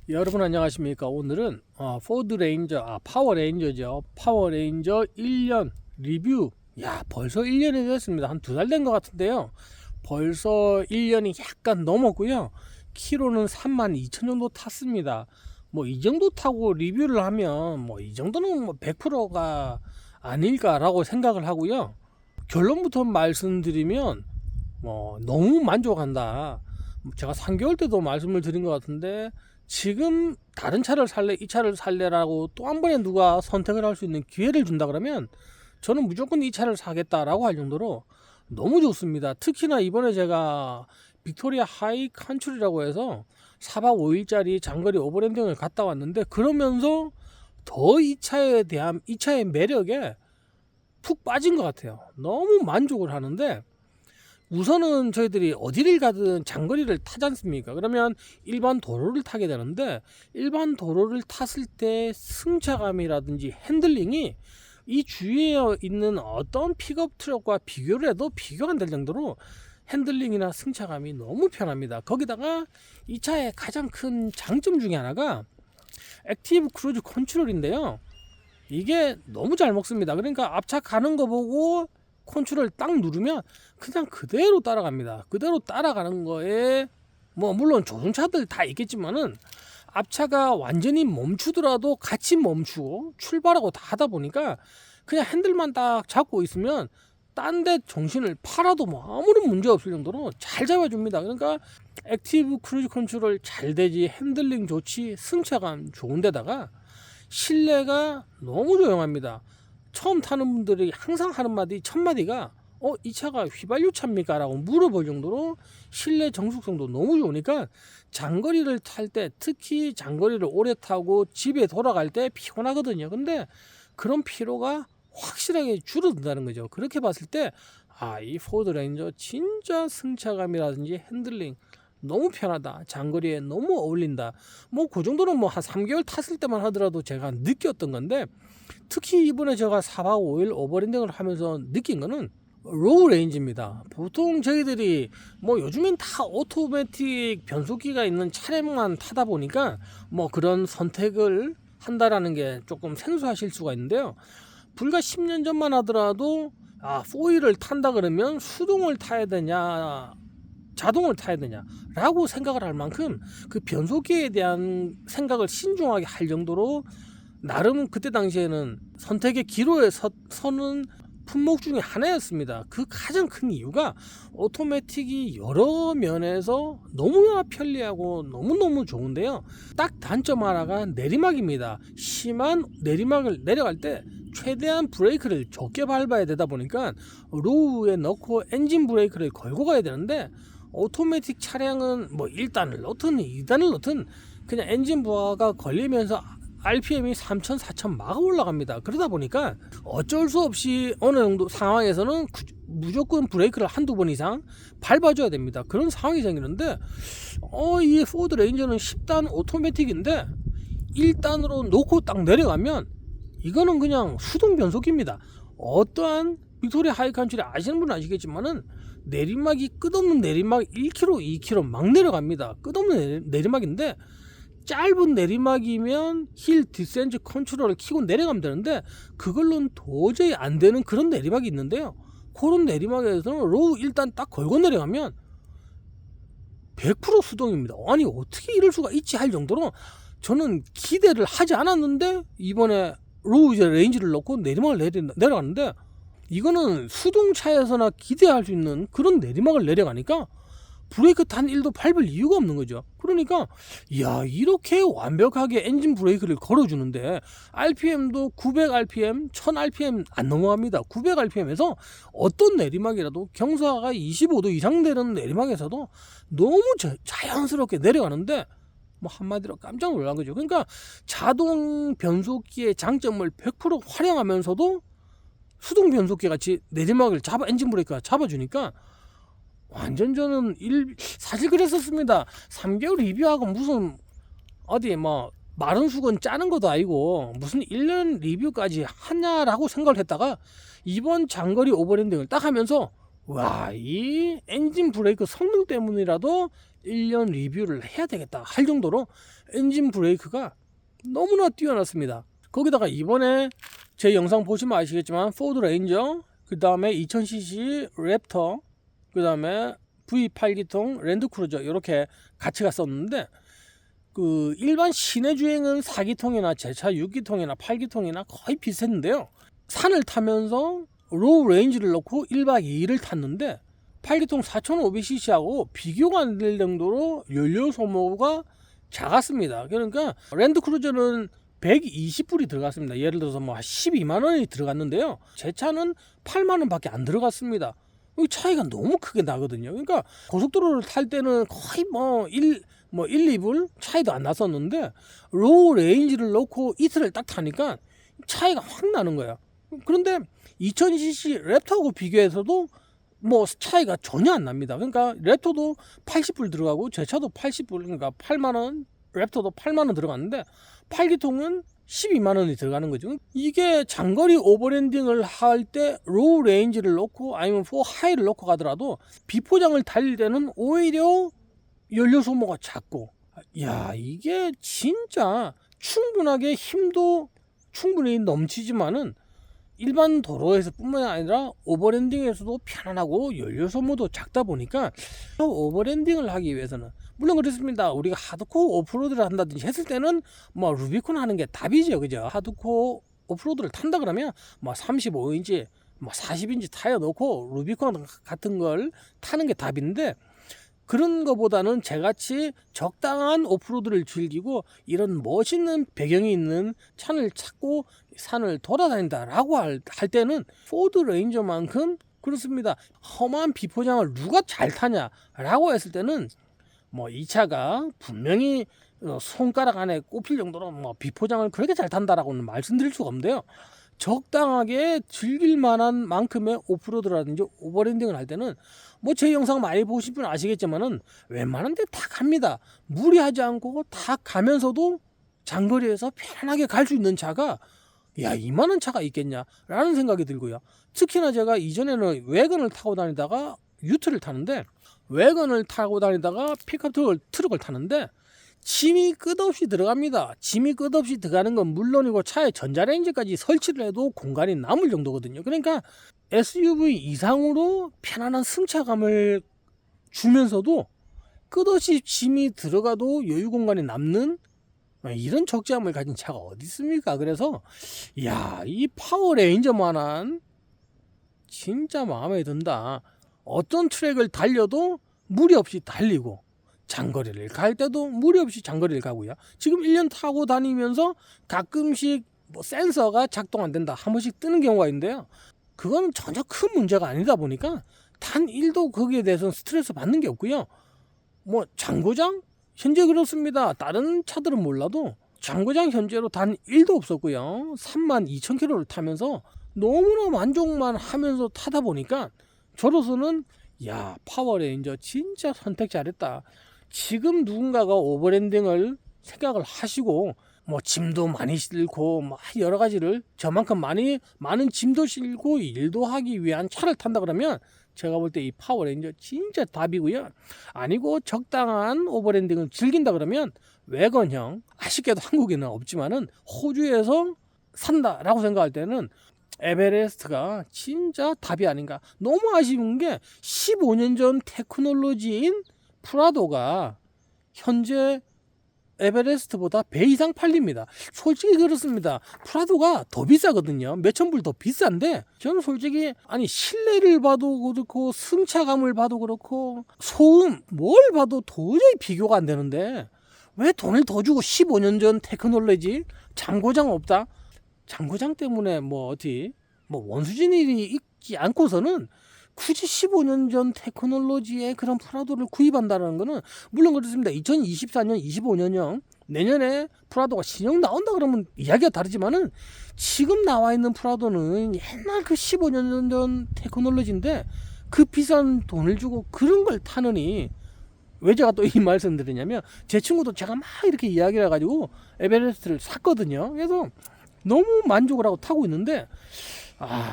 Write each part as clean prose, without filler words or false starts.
여러분 안녕하십니까. 오늘은 포드 레인저 파워레인저죠. 파워레인저 1년 리뷰. 벌써 1년이 됐습니다. 한 2달 된 것 같은데요. 벌써 1년이 약간 넘었고요. 키로는 32,000 정도 탔습니다. 뭐 이 정도 타고 리뷰를 하면 뭐 이 정도는 뭐 100%가 아닐까라고 생각을 하고요. 결론부터 말씀드리면 너무 만족한다. 제가 3개월 때도 말씀을 드린 것 같은데, 지금 다른 차를 살래 이 차를 살래라고 또 한 번에 누가 선택을 할 수 있는 기회를 준다 그러면 저는 무조건 이 차를 사겠다라고 할 정도로 너무 좋습니다. 특히나 이번에 제가 빅토리아 하이 컨트리라고 해서 4박 5일짜리 장거리 오버랜딩을 갔다 왔는데, 그러면서 더 이 차에 대한 이 차의 매력에 푹 빠진 것 같아요. 너무 만족을 하는데, 우선은 저희들이 어디를 가든 장거리를 타지 않습니까? 그러면 일반 도로를 타게 되는데, 일반 도로를 탔을 때 승차감이라든지 핸들링이 이 주위에 있는 어떤 픽업 트럭과 비교를 해도 비교가 안 될 정도로 핸들링이나 승차감이 너무 편합니다. 거기다가 이 차의 가장 큰 장점 중에 하나가 액티브 크루즈 컨트롤인데요. 이게 너무 잘 먹습니다. 그러니까 앞차 가는 거 보고 컨트롤 딱 누르면 그냥 그대로 따라갑니다. 그대로 따라가는 거에 물론 좋은 차들 다 있겠지만은, 앞차가 완전히 멈추더라도 같이 멈추고 출발하고 다 하다 보니까 그냥 핸들만 딱 잡고 있으면 딴 데 정신을 팔아도 아무런 문제 없을 정도로 잘 잡아줍니다. 그러니까 액티브 크루즈 컨트롤 잘 되지, 핸들링 좋지, 승차감 좋은데다가 실내가 너무 조용합니다. 처음 타는 분들이 항상 하는 말이 첫 마디가 이 차가 휘발유 차입니까? 라고 물어볼 정도로 실내 정숙성도 너무 좋으니까 장거리를 탈 때, 특히 장거리를 오래 타고 집에 돌아갈 때 피곤하거든요. 근데 그런 피로가 확실하게 줄어든다는 거죠. 그렇게 봤을 때 이 포드 레인저 진짜 승차감이라든지 핸들링 너무 편하다, 장거리에 너무 어울린다. 그 정도는 한 3개월 탔을 때만 하더라도 제가 느꼈던 건데, 특히 이번에 제가 4박 5일 오버랜딩을 하면서 느낀 거는 로우 레인지입니다. 보통 저희들이 요즘엔 다 오토매틱 변속기가 있는 차량만 타다 보니까 그런 선택을 한다라는 게 조금 생소하실 수가 있는데요. 불과 10년 전만 하더라도 4W를 탄다 그러면 수동을 타야 되냐 자동을 타야 되냐 라고 생각을 할 만큼 그 변속기에 대한 생각을 신중하게 할 정도로, 나름 그때 당시에는 선택의 기로에 서는 품목 중에 하나였습니다. 그 가장 큰 이유가 오토매틱이 여러 면에서 너무나 편리하고 너무너무 좋은데요. 딱 단점 하나가 내리막입니다. 심한 내리막을 내려갈 때 최대한 브레이크를 적게 밟아야 되다 보니까 로우에 넣고 엔진 브레이크를 걸고 가야 되는데, 오토매틱 차량은 1단을 넣든 2단을 넣든 그냥 엔진 부하가 걸리면서 RPM이 3,000, 4,000 막 올라갑니다. 그러다 보니까 어쩔 수 없이 어느 정도 상황에서는 무조건 브레이크를 한두 번 이상 밟아줘야 됩니다. 그런 상황이 생기는데, 이 포드 레인저는 10단 오토매틱인데 1단으로 놓고 딱 내려가면 이거는 그냥 수동 변속기입니다. 어떠한 빅토리아 하이컨트리 아시는 분은 아시겠지만은 내리막이 끝없는 내리막 1km, 2km 막 내려갑니다. 끝없는 내리막인데, 짧은 내리막이면 힐 디센트 컨트롤을 키고 내려가면 되는데 그걸로는 도저히 안 되는 그런 내리막이 있는데요. 그런 내리막에서는 로우 일단 딱 걸고 내려가면 100% 수동입니다. 아니 어떻게 이럴 수가 있지 할 정도로 저는 기대를 하지 않았는데, 이번에 로우 레인지를 넣고 내리막을 내려가는데 이거는 수동차에서나 기대할 수 있는 그런 내리막을 내려가니까 브레이크 단 1도 밟을 이유가 없는 거죠. 그러니까 이렇게 완벽하게 엔진 브레이크를 걸어주는데 RPM도 900rpm, 1000rpm 안 넘어갑니다. 900rpm에서 어떤 내리막이라도 경사가 25도 이상 되는 내리막에서도 너무 자연스럽게 내려가는데 한마디로 깜짝 놀란 거죠. 그러니까 자동 변속기의 장점을 100% 활용하면서도 수동 변속기 같이 내리막을 엔진 브레이크가 잡아주니까 완전 저는 사실 그랬었습니다. 3개월 리뷰하고 무슨 어디 마른 수건 짜는 것도 아니고 무슨 1년 리뷰까지 하냐라고 생각을 했다가, 이번 장거리 오버랜딩을 딱 하면서 이 엔진 브레이크 성능 때문이라도 1년 리뷰를 해야 되겠다 할 정도로 엔진 브레이크가 너무나 뛰어났습니다. 거기다가 이번에 제 영상 보시면 아시겠지만 포드 레인저, 그 다음에 2000cc 랩터, 그 다음에 V8기통 랜드크루저 이렇게 같이 갔었는데, 그 일반 시내 주행은 4기통이나 제 차 6기통이나 8기통이나 거의 비슷했는데요. 산을 타면서 로우 레인지를 넣고 1박 2일을 탔는데 8기통 4500cc하고 비교가 안 될 정도로 연료 소모가 작았습니다. 그러니까 랜드크루저는 120불이 들어갔습니다. 예를 들어서 뭐 12만원이 들어갔는데요, 제 차는 8만원 밖에 안 들어갔습니다. 이 차이가 너무 크게 나거든요. 그러니까 고속도로를 탈 때는 거의 뭐 1, 2불 차이도 안 났었는데 로우 레인지를 넣고 이틀을 딱 타니까 차이가 확 나는 거야. 그런데 2000cc 랩터하고 비교해서도 뭐 차이가 전혀 안 납니다. 그러니까 랩터도 80불 들어가고 제 차도 80불, 그러니까 8만원, 랩터도 8만원 들어갔는데 8기통은 12만원이 들어가는 거죠. 이게 장거리 오버랜딩을 할 때 로우 레인지를 넣고 아니면 4하이를 넣고 가더라도 비포장을 달릴 때는 오히려 연료 소모가 작고, 야, 이게 진짜 충분하게 힘도 충분히 넘치지만은 일반 도로에서 뿐만 아니라 오버랜딩에서도 편안하고 연료 소모도 작다 보니까 오버랜딩을 하기 위해서는, 물론 그렇습니다, 우리가 하드코어 오프로드를 한다든지 했을 때는 뭐 루비콘 하는 게 답이죠, 그죠? 하드코어 오프로드를 탄다 그러면 뭐 35인치 뭐 40인치 타이어 넣고 루비콘 같은 걸 타는 게 답인데, 그런 거보다는 저같이 적당한 오프로드를 즐기고 이런 멋있는 배경이 있는 차를 찾고 산을 돌아다닌다라고 할 때는 포드 레인저만큼, 그렇습니다, 험한 비포장을 누가 잘 타냐라고 했을 때는 뭐 이 차가 분명히 손가락 안에 꼽힐 정도로 뭐 비포장을 그렇게 잘 탄다라고는 말씀드릴 수가 없는데요, 적당하게 즐길 만한 만큼의 오프로드라든지 오버랜딩을 할 때는 뭐 제 영상 많이 보신 분 아시겠지만은 웬만한 데 다 갑니다. 무리하지 않고 다 가면서도 장거리에서 편안하게 갈 수 있는 차가, 야, 이만한 차가 있겠냐라는 생각이 들고요. 특히나 제가 이전에는 외건을 타고 다니다가 유트를 타는데, 외건을 타고 다니다가 픽업 트럭을 타는데 짐이 끝없이 들어갑니다. 짐이 끝없이 들어가는 건 물론이고 차에 전자레인지까지 설치를 해도 공간이 남을 정도거든요. 그러니까 SUV 이상으로 편안한 승차감을 주면서도 끝없이 짐이 들어가도 여유 공간이 남는 이런 적재함을 가진 차가 어디 있습니까? 그래서 야, 이 파워레인저만한 진짜 마음에 든다. 어떤 트랙을 달려도 무리 없이 달리고 장거리를 갈 때도 무리 없이 장거리를 가고요. 지금 1년 타고 다니면서 가끔씩 뭐 센서가 작동 안 된다 한 번씩 뜨는 경우가 있는데요, 그건 전혀 큰 문제가 아니다 보니까 단 1도 거기에 대해서는 스트레스 받는 게 없고요. 뭐 장고장 현재 그렇습니다. 다른 차들은 몰라도 장고장 현재로 단 1도 없었고요. 32,000km를 타면서 너무나 만족만 하면서 타다 보니까 저로서는 야, 파워레인저 진짜 선택 잘했다. 지금 누군가가 오버랜딩을 생각을 하시고 뭐 짐도 많이 싣고 뭐 여러 가지를 저만큼 많은 짐도 싣고 일도 하기 위한 차를 탄다 그러면 제가 볼 때 이 파워레인저 진짜 답이고요. 아니고 적당한 오버랜딩을 즐긴다 그러면 외건형, 아쉽게도 한국에는 없지만은 호주에서 산다라고 생각할 때는 에베레스트가 진짜 답이 아닌가. 너무 아쉬운 게 15년 전 테크놀로지인 프라도가 현재 에베레스트보다 배 이상 팔립니다. 솔직히 그렇습니다. 프라도가 더 비싸거든요. 몇천 불 더 비싼데 저는 솔직히 아니 실내를 봐도 그렇고 승차감을 봐도 그렇고 소음 뭘 봐도 도저히 비교가 안 되는데 왜 돈을 더 주고 15년 전 테크놀로지 장고장 없다? 장고장 때문에 뭐 어디 뭐 원수진 일이 있지 않고서는 굳이 15년 전 테크놀로지의 그런 프라도를 구입한다는 거는, 물론 그렇습니다. 2024년 25년형 내년에 프라도가 신형 나온다 그러면 이야기가 다르지만은 지금 나와 있는 프라도는 옛날 그 15년 전 테크놀로지인데 그 비싼 돈을 주고 그런 걸 타느니, 왜 제가 또 이 말씀 드리냐면 제 친구도 제가 막 이렇게 이야기를 해가지고 에베레스트를 샀거든요. 그래서 너무 만족을 하고 타고 있는데,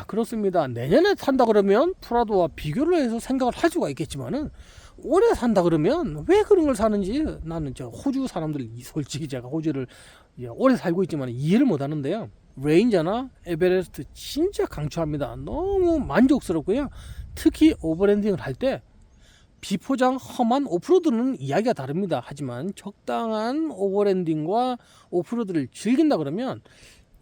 그렇습니다. 내년에 탄다 그러면 프라도와 비교를 해서 생각을 할 수가 있겠지만은 오래 산다 그러면 왜 그런 걸 사는지 나는 저 호주 사람들 솔직히 제가 호주를 오래 살고 있지만 이해를 못 하는데요. 레인저나 에베레스트 진짜 강추합니다. 너무 만족스럽고요. 특히 오버랜딩을 할 때 비포장 험한 오프로드는 이야기가 다릅니다. 하지만 적당한 오버랜딩과 오프로드를 즐긴다 그러면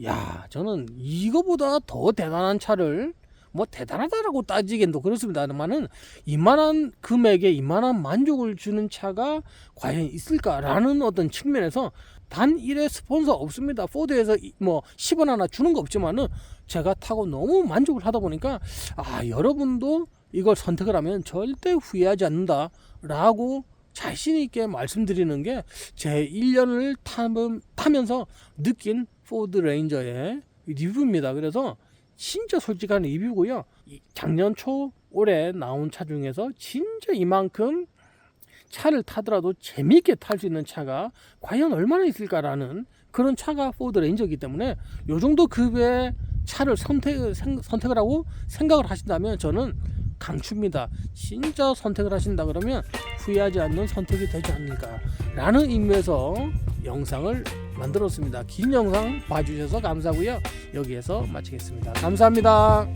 야, 저는 이거보다 더 대단한 차를 뭐 대단하다라고 따지기엔 또 그렇습니다만은 이만한 금액에 이만한 만족을 주는 차가 과연 있을까라는 어떤 측면에서 단일의 스폰서 없습니다. 포드에서 뭐 10원 하나 주는 거 없지만은 제가 타고 너무 만족을 하다 보니까 여러분도 이걸 선택을 하면 절대 후회하지 않는다 라고 자신 있게 말씀드리는 게 제 1년을 타면서 느낀 포드 레인저의 리뷰입니다. 그래서 진짜 솔직한 리뷰고요. 작년 초 올해 나온 차 중에서 진짜 이만큼 차를 타더라도 재미있게 탈 수 있는 차가 과연 얼마나 있을까라는 그런 차가 포드 레인저이기 때문에 요 정도 급의 차를 선택을 하고 생각을 하신다면 저는 강추입니다. 진짜 선택을 하신다 그러면 후회하지 않는 선택이 되지 않을까 라는 의미에서 영상을 만들었습니다. 긴 영상 봐주셔서 감사하고요. 여기에서 마치겠습니다. 감사합니다.